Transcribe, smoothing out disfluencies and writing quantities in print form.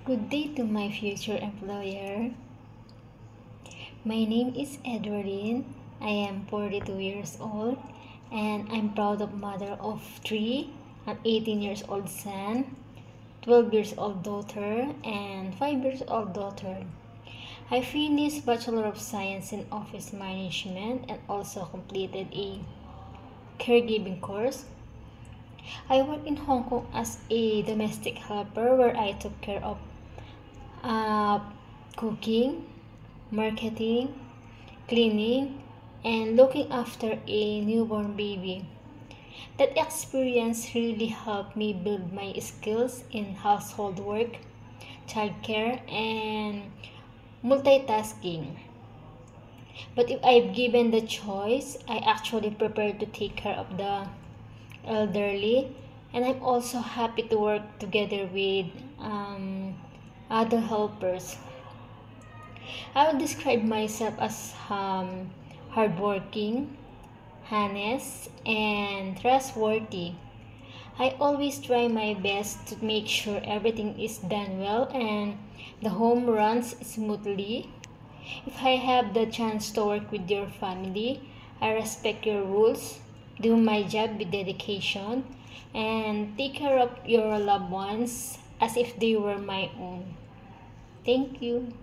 Good day to my future employer. My name is Edwarine. I am 42 years old and I'm proud of mother of 3, an 18 years old son, 12 years old daughter, and 5 years old daughter. I finished Bachelor of Science in Office Management and also completed a caregiving course. I work in Hong Kong as a domestic helper where I took care of uh, cooking, marketing, cleaning, and looking after a newborn baby. That experience really helped me build my skills in household work, childcare, and multitasking. But if I've given the choice, I actually prefer to take care of the elderly, and I'm also happy to work together with other helpers. I would describe myself as hardworking, honest, and trustworthy. I always try my best to make sure everything is done well and the home runs smoothly. If I have the chance to work with your family, I respect your rules, do my job with dedication, and take care of your loved ones as if they were my own. Thank you.